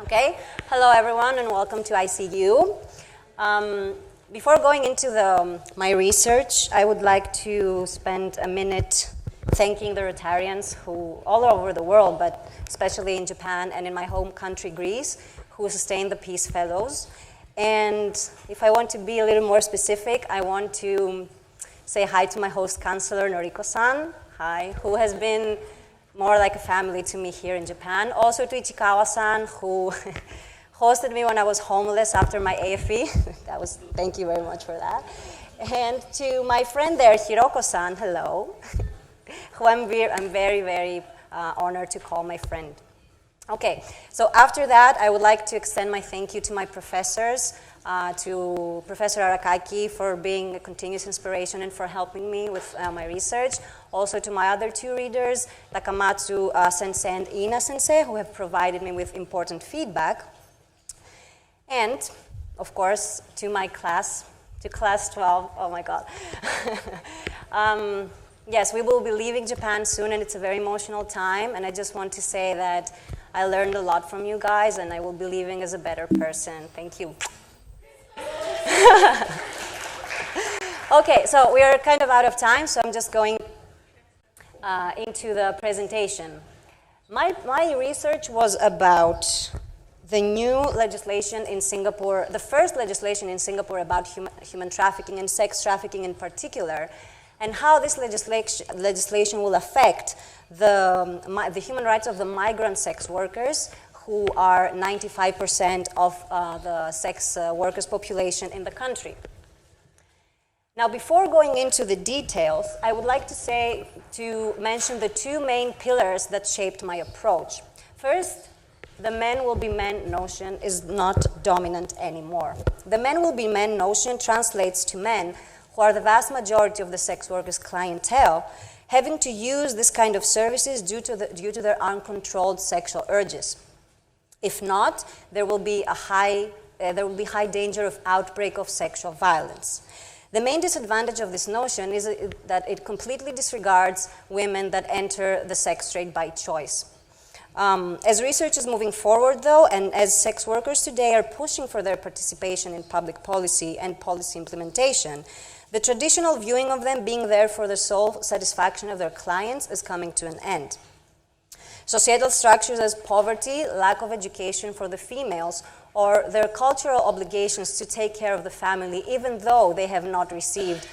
Okay, hello everyone and welcome to ICU. Before going into my research, I would like to spend a minute thanking the Rotarians who, all over the world, but especially in Japan and in my home country, Greece, who sustain the Peace Fellows. And if I want to be a little more specific, I want to say hi to my host counselor, Noriko-san, hi, who has been more like a family to me here in Japan. Also to Ichikawa-san, who hosted me when I was homeless after my AFE. Thank you very much for that. And to my friend there, Hiroko-san, hello, who I'm very, very honored to call my friend. Okay, so after that, I would like to extend my thank you to my professors, to Professor Arakaki for being a continuous inspiration and for helping me with my research. Also to my other two readers, Takamatsu Sensei and Ina Sensei, who have provided me with important feedback. And, of course, to my class, to class 12, oh my God. Yes, we will be leaving Japan soon, and it's a very emotional time, and I just want to say that I learned a lot from you guys, and I will be leaving as a better person. Thank you. Okay, so we are kind of out of time, so I'm just going into the presentation. My research was about the new legislation in Singapore, the first legislation in Singapore about human trafficking and sex trafficking in particular, and how this legislation will affect the human rights of the migrant sex workers, who are 95% of the sex workers population in the country. Now, before going into the details, I would like to mention the two main pillars that shaped my approach. First, the men will be men notion is not dominant anymore. The men will be men notion translates to men who are the vast majority of the sex workers' clientele, having to use this kind of services due to their uncontrolled sexual urges. If not, there will be high danger of outbreak of sexual violence. The main disadvantage of this notion is that it completely disregards women that enter the sex trade by choice. As research is moving forward, though, and as sex workers today are pushing for their participation in public policy and policy implementation, the traditional viewing of them being there for the sole satisfaction of their clients is coming to an end. Societal structures as poverty, lack of education for the females, or their cultural obligations to take care of the family, even though they have not received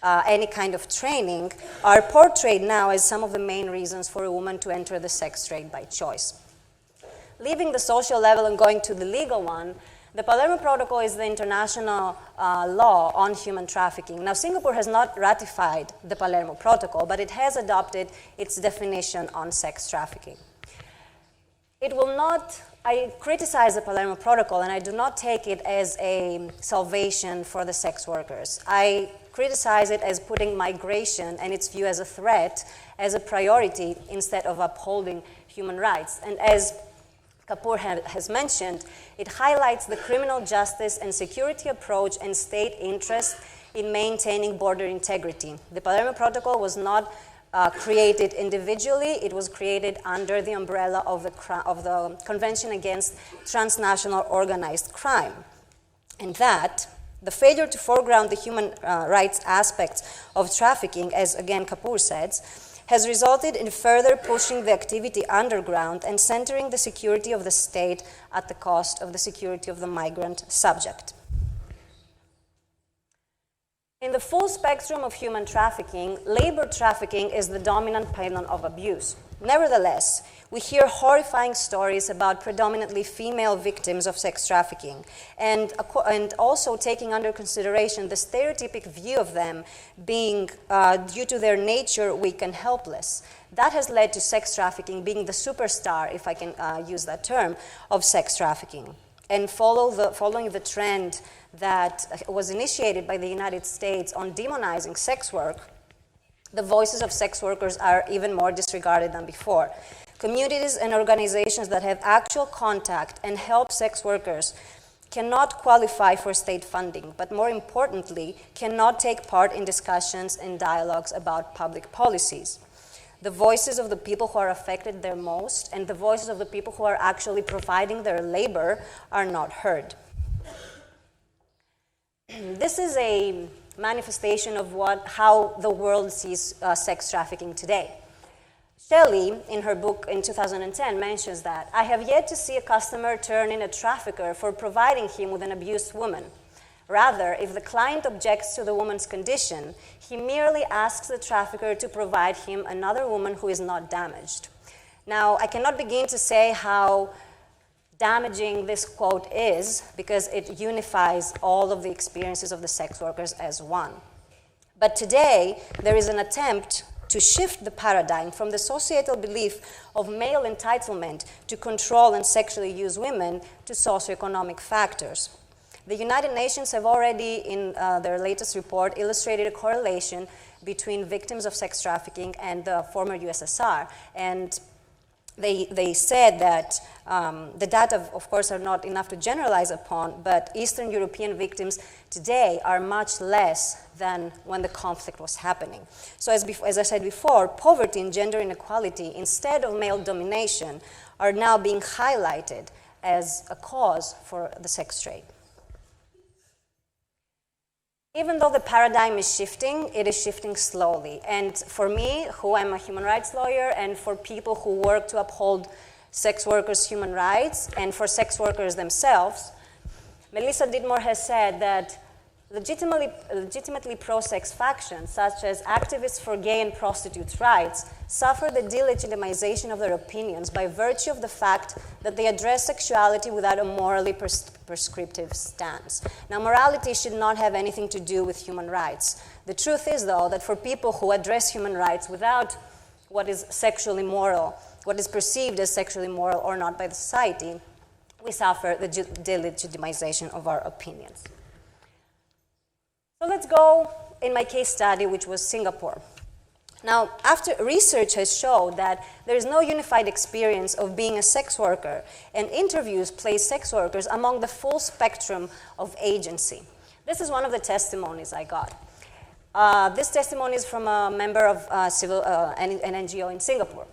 any kind of training, are portrayed now as some of the main reasons for a woman to enter the sex trade by choice. Leaving the social level and going to the legal one, the Palermo Protocol is the international law on human trafficking. Now, Singapore has not ratified the Palermo Protocol, but it has adopted its definition on sex trafficking. I criticize the Palermo Protocol, and I do not take it as a salvation for the sex workers. I criticize it as putting migration and its view as a threat as a priority instead of upholding human rights. And as Kapoor has mentioned, it highlights the criminal justice and security approach and state interest in maintaining border integrity. The Palermo Protocol was not created individually. It was created under the umbrella of the Convention Against Transnational Organized Crime. And that, the failure to foreground the human rights aspects of trafficking, as again Kapoor says, has resulted in further pushing the activity underground and centering the security of the state at the cost of the security of the migrant subject. In the full spectrum of human trafficking, labor trafficking is the dominant pylon of abuse. Nevertheless, we hear horrifying stories about predominantly female victims of sex trafficking, and also taking under consideration the stereotypic view of them being, due to their nature, weak and helpless. That has led to sex trafficking being the superstar, if I can use that term, of sex trafficking. And following the trend that was initiated by the United States on demonizing sex work, the voices of sex workers are even more disregarded than before. Communities and organizations that have actual contact and help sex workers cannot qualify for state funding, but more importantly, cannot take part in discussions and dialogues about public policies. the voices of the people who are affected the most and the voices of the people who are actually providing their labor are not heard. This is a manifestation of how the world sees sex trafficking today. Shelley, in her book in 2010, mentions that, "I have yet to see a customer turn in a trafficker for providing him with an abused woman. Rather, if the client objects to the woman's condition, he merely asks the trafficker to provide him another woman who is not damaged." Now, I cannot begin to say how damaging this quote is because it unifies all of the experiences of the sex workers as one. But today, there is an attempt to shift the paradigm from the societal belief of male entitlement to control and sexually use women to socioeconomic factors. The United Nations have already, in their latest report, illustrated a correlation between victims of sex trafficking and the former USSR. And they said that the data, of course, are not enough to generalize upon, but Eastern European victims today are much less than when the conflict was happening. So as I said before, poverty and gender inequality, instead of male domination, are now being highlighted as a cause for the sex trade. Even though the paradigm is shifting, it is shifting slowly. And for me, who I'm a human rights lawyer, and for people who work to uphold sex workers' human rights, and for sex workers themselves, Melissa Didmore has said that legitimately pro-sex factions, such as activists for gay and prostitutes' rights, suffer the delegitimization of their opinions by virtue of the fact that they address sexuality without a morally prescriptive stance. Now, morality should not have anything to do with human rights. The truth is, though, that for people who address human rights without what is sexually moral, what is perceived as sexually moral or not by the society, we suffer the delegitimization of our opinions. So let's go in my case study, which was Singapore. Now, after research has showed that there is no unified experience of being a sex worker, and interviews place sex workers among the full spectrum of agency. This is one of the testimonies I got. This testimony is from a member of an NGO in Singapore.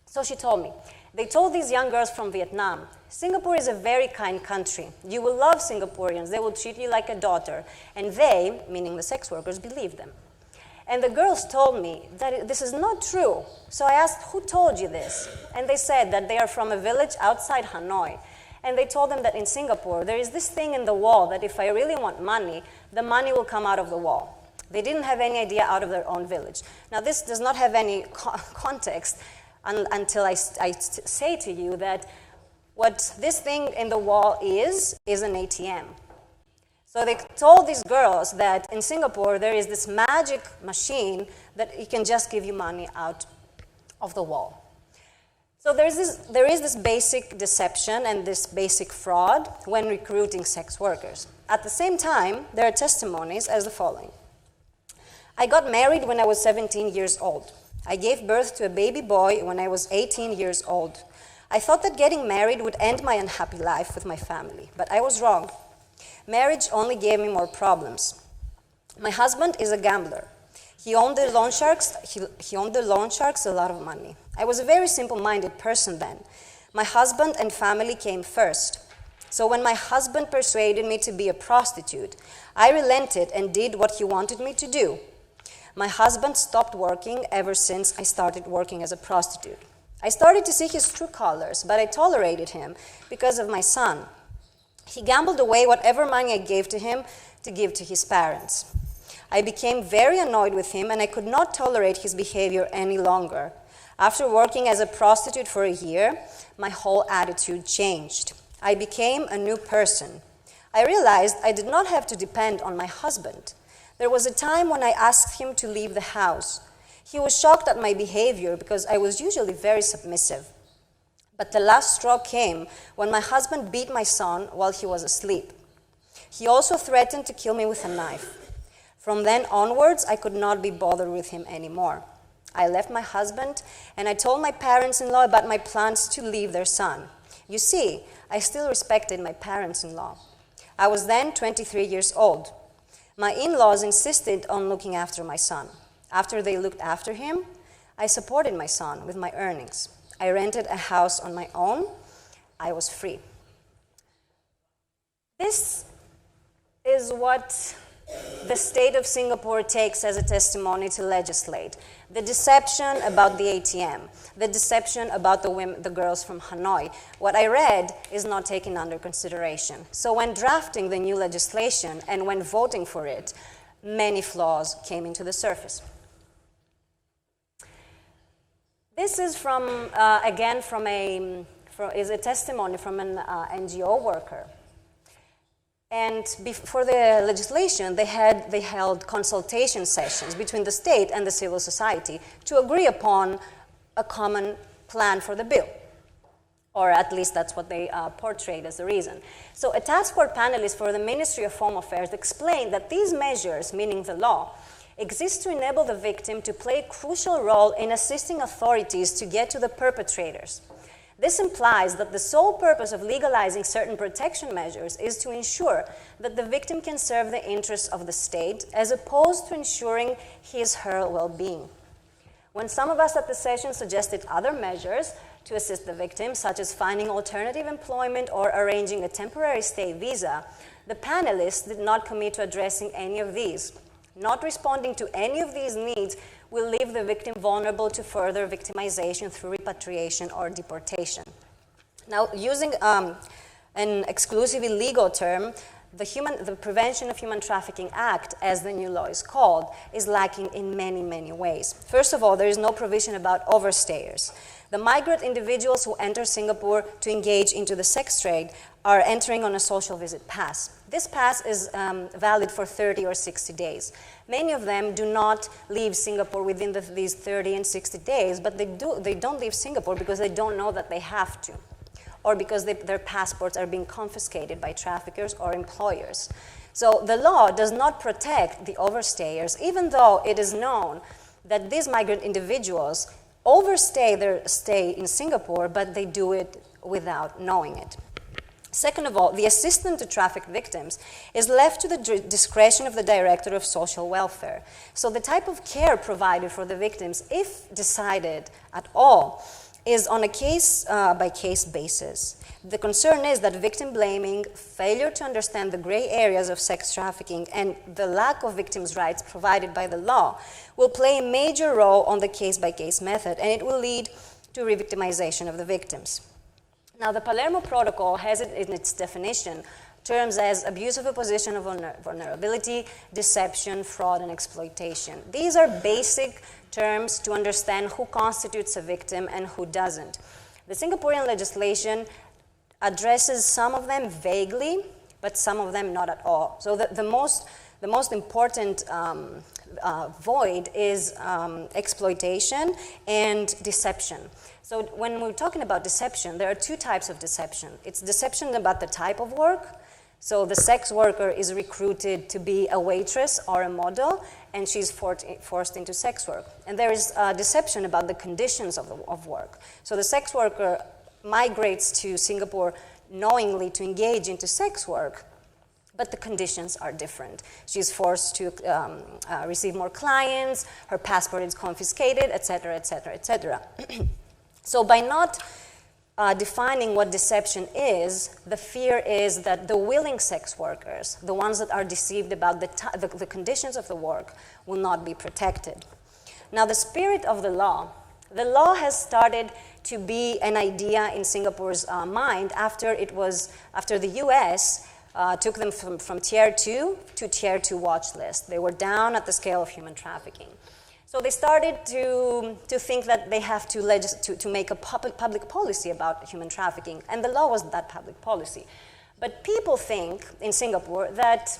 So she told me, "They told these young girls from Vietnam, Singapore is a very kind country. You will love Singaporeans. They will treat you like a daughter." And they, meaning the sex workers, believed them. And the girls told me that this is not true. So I asked, "Who told you this?" And they said that they are from a village outside Hanoi. And they told them that in Singapore, there is this thing in the wall that if I really want money, the money will come out of the wall. They didn't have any idea out of their own village. Now, this does not have any context until I say to you that what this thing in the wall is an ATM. So they told these girls that in Singapore there is this magic machine that it can just give you money out of the wall. So there is this basic deception and this basic fraud when recruiting sex workers. At the same time, there are testimonies as the following. "I got married when I was 17 years old. I gave birth to a baby boy when I was 18 years old. I thought that getting married would end my unhappy life with my family, but I was wrong. Marriage only gave me more problems. My husband is a gambler. He owned the loan sharks. He owned the loan sharks a lot of money. I was a very simple-minded person then. My husband and family came first. So when my husband persuaded me to be a prostitute, I relented and did what he wanted me to do. My husband stopped working ever since I started working as a prostitute. I started to see his true colors, but I tolerated him because of my son. He gambled away whatever money I gave to him to give to his parents. I became very annoyed with him, and I could not tolerate his behavior any longer. After working as a prostitute for a year, my whole attitude changed. I became a new person. I realized I did not have to depend on my husband. There was a time when I asked him to leave the house. He was shocked at my behavior because I was usually very submissive. But the last straw came when my husband beat my son while he was asleep. He also threatened to kill me with a knife. From then onwards, I could not be bothered with him anymore. I left my husband, and I told my parents-in-law about my plans to leave their son. You see, I still respected my parents-in-law. I was then 23 years old. My in-laws insisted on looking after my son. After they looked after him, I supported my son with my earnings. I rented a house on my own. I was free. This is what the state of Singapore takes as a testimony to legislate. The deception about the ATM, the deception about the girls from Hanoi. What I read is not taken under consideration. So when drafting the new legislation and when voting for it, many flaws came into the surface. This is from, again, is a testimony from an NGO worker. And for the legislation, they held consultation sessions between the state and the civil society to agree upon a common plan for the bill. Or at least that's what they portrayed as the reason. So a task force panelist for the Ministry of Home Affairs explained that these measures, meaning the law, exist to enable the victim to play a crucial role in assisting authorities to get to the perpetrators. This implies that the sole purpose of legalizing certain protection measures is to ensure that the victim can serve the interests of the state as opposed to ensuring his/her well-being. When some of us at the session suggested other measures to assist the victim, such as finding alternative employment or arranging a temporary stay visa, the panelists did not commit to addressing any of these. Not responding to any of these needs will leave the victim vulnerable to further victimization through repatriation or deportation. Now, using an exclusively legal term, the Prevention of Human Trafficking Act, as the new law is called, is lacking in many, many ways. First of all, there is no provision about overstayers. The migrant individuals who enter Singapore to engage into the sex trade are entering on a social visit pass. This pass is valid for 30 or 60 days. Many of them do not leave Singapore within these 30 and 60 days, but they don't leave Singapore because they don't know that they have to, or because their passports are being confiscated by traffickers or employers. So the law does not protect the overstayers, even though it is known that these migrant individuals overstay their stay in Singapore, but they do it without knowing it. Second of all, the assistance to trafficked victims is left to the discretion of the Director of Social Welfare. So the type of care provided for the victims, if decided at all, is on a case-by-case basis. The concern is that victim blaming, failure to understand the gray areas of sex trafficking, and the lack of victims' rights provided by the law will play a major role on the case-by-case method, and it will lead to re-victimization of the victims. Now, the Palermo Protocol has it in its definition terms as abuse of a position of vulnerability, deception, fraud, and exploitation. These are basic terms to understand who constitutes a victim and who doesn't. The Singaporean legislation addresses some of them vaguely, but some of them not at all. So the most important void is exploitation and deception. So when we're talking about deception, there are two types of deception. It's deception about the type of work. So the sex worker is recruited to be a waitress or a model, and she's forced into sex work. And there is deception about the conditions of work. So the sex worker migrates to Singapore knowingly to engage into sex work, but the conditions are different. She's forced to receive more clients, her passport is confiscated, et cetera, et cetera, et cetera. So by not defining what deception is, the fear is that the willing sex workers, the ones that are deceived about the conditions of the work, will not be protected. Now, the spirit of the law has started to be an idea in Singapore's mind after the US took them from Tier 2 to Tier 2 watch list. They were down at the scale of human trafficking. So they started to think that they have to make a public policy about human trafficking, and the law was that public policy. But people think in Singapore that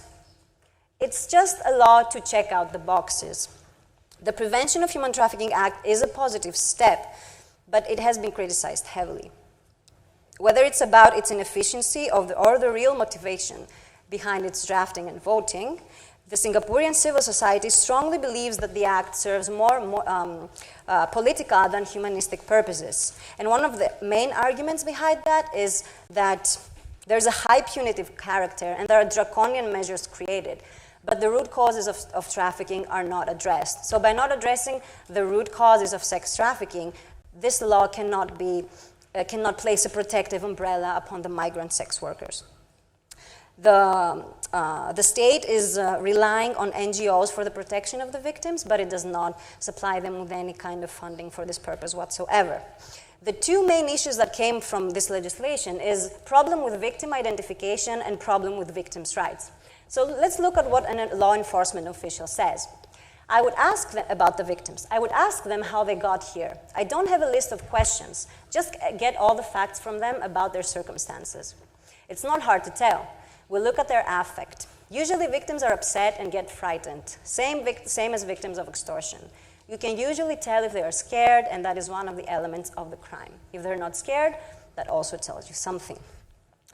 it's just a law to check out the boxes. The Prevention of Human Trafficking Act is a positive step, but it has been criticized heavily. Whether it's about its inefficiency or the real motivation behind its drafting and voting, the Singaporean civil society strongly believes that the act serves more political than humanistic purposes. And one of the main arguments behind that is that there's a high punitive character and there are draconian measures created. but the root causes of trafficking are not addressed. So by not addressing the root causes of sex trafficking, this law cannot place a protective umbrella upon the migrant sex workers. The state is relying on NGOs for the protection of the victims, but it does not supply them with any kind of funding for this purpose whatsoever. The two main issues that came from this legislation is problem with victim identification and problem with victims' rights. So let's look at what a law enforcement official says. I would ask them about the victims. I would ask them how they got here. I don't have a list of questions. Just get all the facts from them about their circumstances. It's not hard to tell. We look at their affect. Usually victims are upset and get frightened, same as victims of extortion. You can usually tell if they are scared, and that is one of the elements of the crime. If they're not scared, that also tells you something.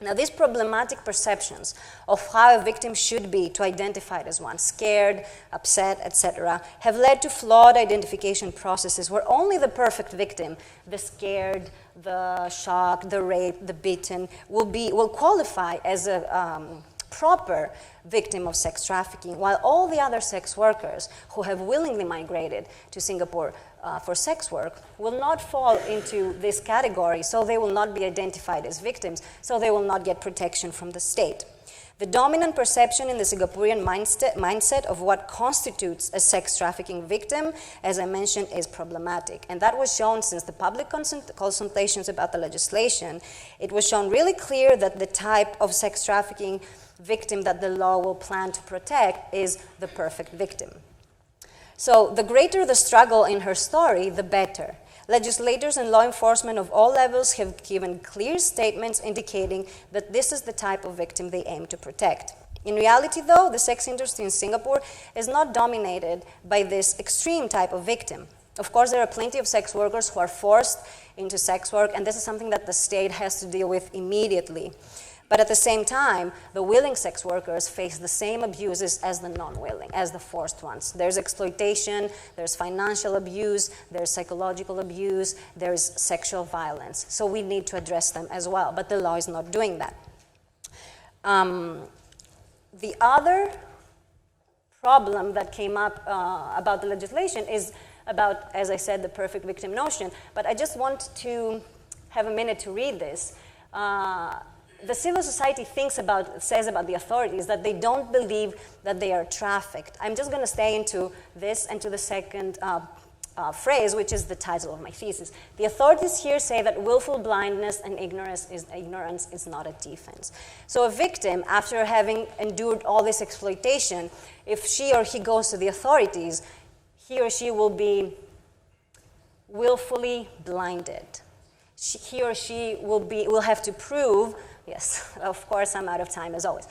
Now, these problematic perceptions of how a victim should be to identify as one, scared, upset, etc., have led to flawed identification processes where only the perfect victim, the scared, the shocked, the raped, the beaten, will qualify as a proper victim of sex trafficking, while all the other sex workers who have willingly migrated to Singapore for sex work will not fall into this category, so they will not be identified as victims, so they will not get protection from the state. The dominant perception in the Singaporean mindset of what constitutes a sex trafficking victim, as I mentioned, is problematic. And that was shown since the public consultations about the legislation. It was shown really clear that the type of sex trafficking victim that the law will plan to protect is the perfect victim. So the greater the struggle in her story, the better. Legislators and law enforcement of all levels have given clear statements indicating that this is the type of victim they aim to protect. In reality, though, the sex industry in Singapore is not dominated by this extreme type of victim. Of course, there are plenty of sex workers who are forced into sex work, and this is something that the state has to deal with immediately. But at the same time, the willing sex workers face the same abuses as the non-willing, as the forced ones. There's exploitation, there's financial abuse, there's psychological abuse, there's sexual violence. So we need to address them as well, but the law is not doing that. The other problem that came up about the legislation is about, as I said, the perfect victim notion, but I just want to have a minute to read this. The civil society says about the authorities that they don't believe that they are trafficked. I'm just going to stay into this and to the second phrase, which is the title of my thesis. The authorities here say that willful blindness and ignorance is not a defense. So a victim, after having endured all this exploitation, if she or he goes to the authorities, he or she will be willfully blinded. He or she will have to prove. Yes, of course, I'm out of time as always.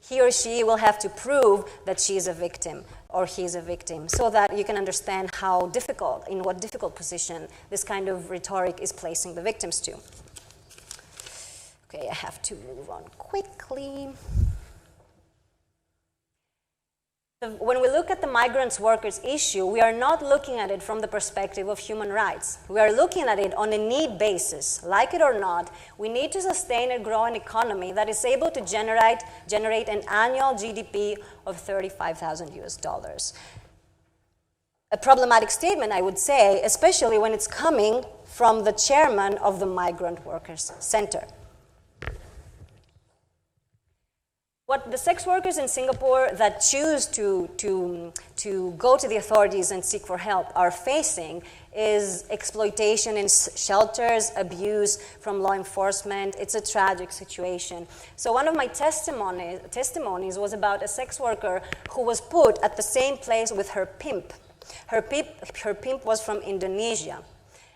He or she will have to prove that she is a victim or he is a victim so that you can understand how difficult, in what difficult position this kind of rhetoric is placing the victims to. Okay, I have to move on quickly. When we look at the migrant workers issue, we are not looking at it from the perspective of human rights. We are looking at it on a need basis. Like it or not, we need to sustain and grow an economy that is able to generate an annual GDP of $35,000. A problematic statement, I would say, especially when it's coming from the chairman of the Migrant Workers Center. What the sex workers in Singapore that choose to go to the authorities and seek for help are facing is exploitation in shelters, abuse from law enforcement. It's a tragic situation. So one of my testimonies was about a sex worker who was put at the same place with her pimp. Her pimp was from Indonesia.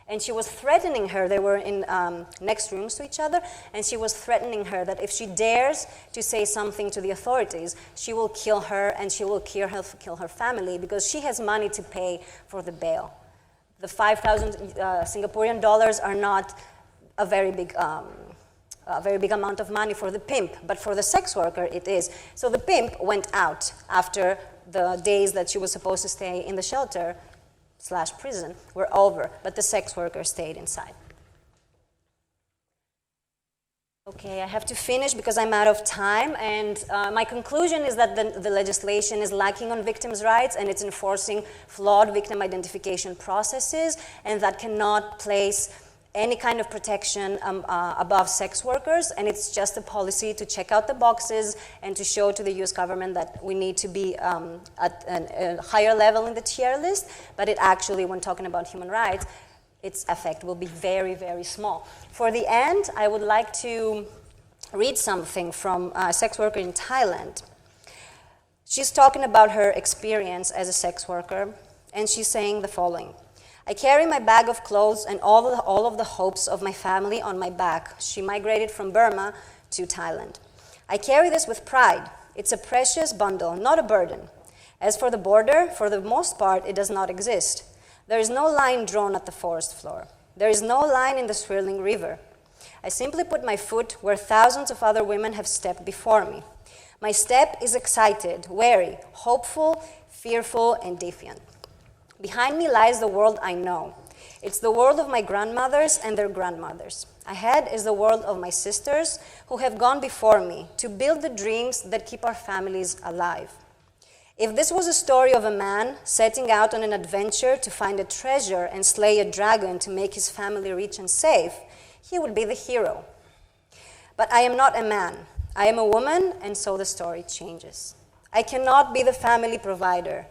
And she was threatening her, they were in next rooms to each other, and she was threatening her that if she dares to say something to the authorities, she will kill her and she will kill her family because she has money to pay for the bail. The 5,000 Singaporean dollars are not a very big amount of money for the pimp, but for the sex worker it is. So the pimp went out after the days that she was supposed to stay in the shelter / prison were over, but the sex worker stayed inside. Okay, I have to finish because I'm out of time, and my conclusion is that the legislation is lacking on victims' rights, and it's enforcing flawed victim identification processes, and that cannot place any kind of protection above sex workers, and it's just a policy to check out the boxes and to show to the US government that we need to be at a higher level in the tier list, but it actually, when talking about human rights, its effect will be very, very small. For the end, I would like to read something from a sex worker in Thailand. She's talking about her experience as a sex worker, and she's saying the following. I carry my bag of clothes and all of the hopes of my family on my back. She migrated from Burma to Thailand. I carry this with pride. It's a precious bundle, not a burden. As for the border, for the most part, it does not exist. There is no line drawn at the forest floor. There is no line in the swirling river. I simply put my foot where thousands of other women have stepped before me. My step is excited, wary, hopeful, fearful, and defiant. Behind me lies the world I know. It's the world of my grandmothers and their grandmothers. Ahead is the world of my sisters who have gone before me to build the dreams that keep our families alive. If this was a story of a man setting out on an adventure to find a treasure and slay a dragon to make his family rich and safe, he would be the hero. But I am not a man. I am a woman, and so the story changes. I cannot be the family provider.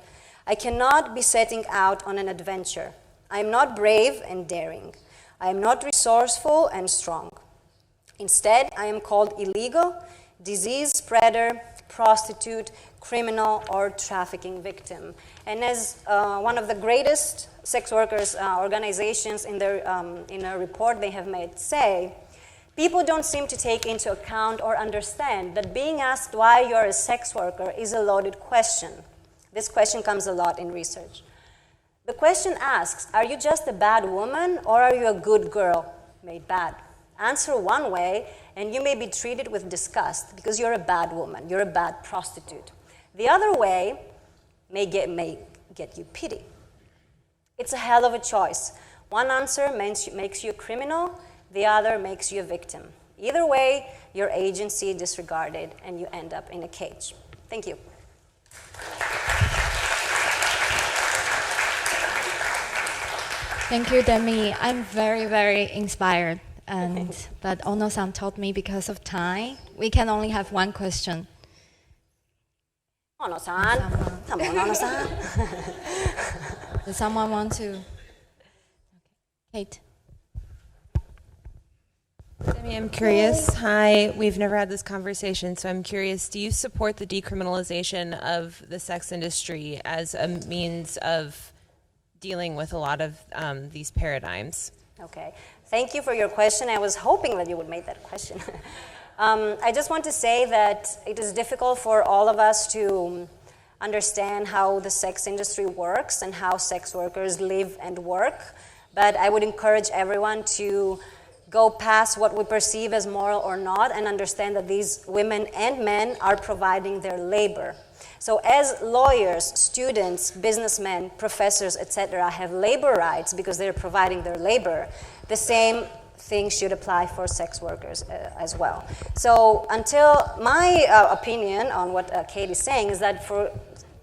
I cannot be setting out on an adventure. I am not brave and daring. I am not resourceful and strong. Instead, I am called illegal, disease spreader, prostitute, criminal, or trafficking victim. And as one of the greatest sex workers organizations in a report they have made say, people don't seem to take into account or understand that being asked why you're a sex worker is a loaded question. This question comes a lot in research. The question asks, are you just a bad woman or are you a good girl made bad? Answer one way, and you may be treated with disgust because you're a bad woman, you're a bad prostitute. The other way may get you pity. It's a hell of a choice. One answer makes you a criminal, the other makes you a victim. Either way, your agency disregarded and you end up in a cage. Thank you. Thank you, Demmie. I'm very, very inspired. But Ono-san told me because of time, we can only have one question. Ono-san. Come on, Ono-san. Does someone want to? Kate. Demmie, I'm curious. Hi, we've never had this conversation, so I'm curious. Do you support the decriminalization of the sex industry as a means of dealing with a lot of these paradigms? Okay. Thank you for your question. I was hoping that you would make that question. I just want to say that it is difficult for all of us to understand how the sex industry works and how sex workers live and work, but I would encourage everyone to go past what we perceive as moral or not and understand that these women and men are providing their labor. So as lawyers, students, businessmen, professors, etc. have labor rights because they're providing their labor, the same thing should apply for sex workers as well. So until my opinion on what Kate is saying is that for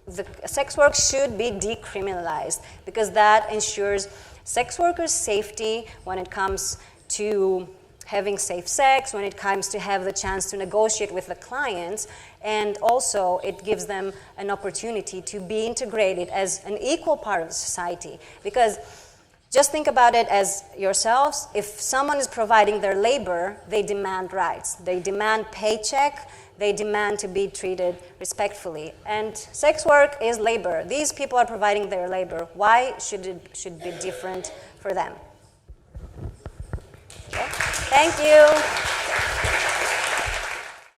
the sex work should be decriminalized because that ensures sex workers' safety when it comes to having safe sex, when it comes to have the chance to negotiate with the clients, and also it gives them an opportunity to be integrated as an equal part of society. Because just think about it as yourselves. If someone is providing their labor, they demand rights. They demand paycheck. They demand to be treated respectfully. And sex work is labor. These people are providing their labor. Why should it be different for them? Okay. Thank you.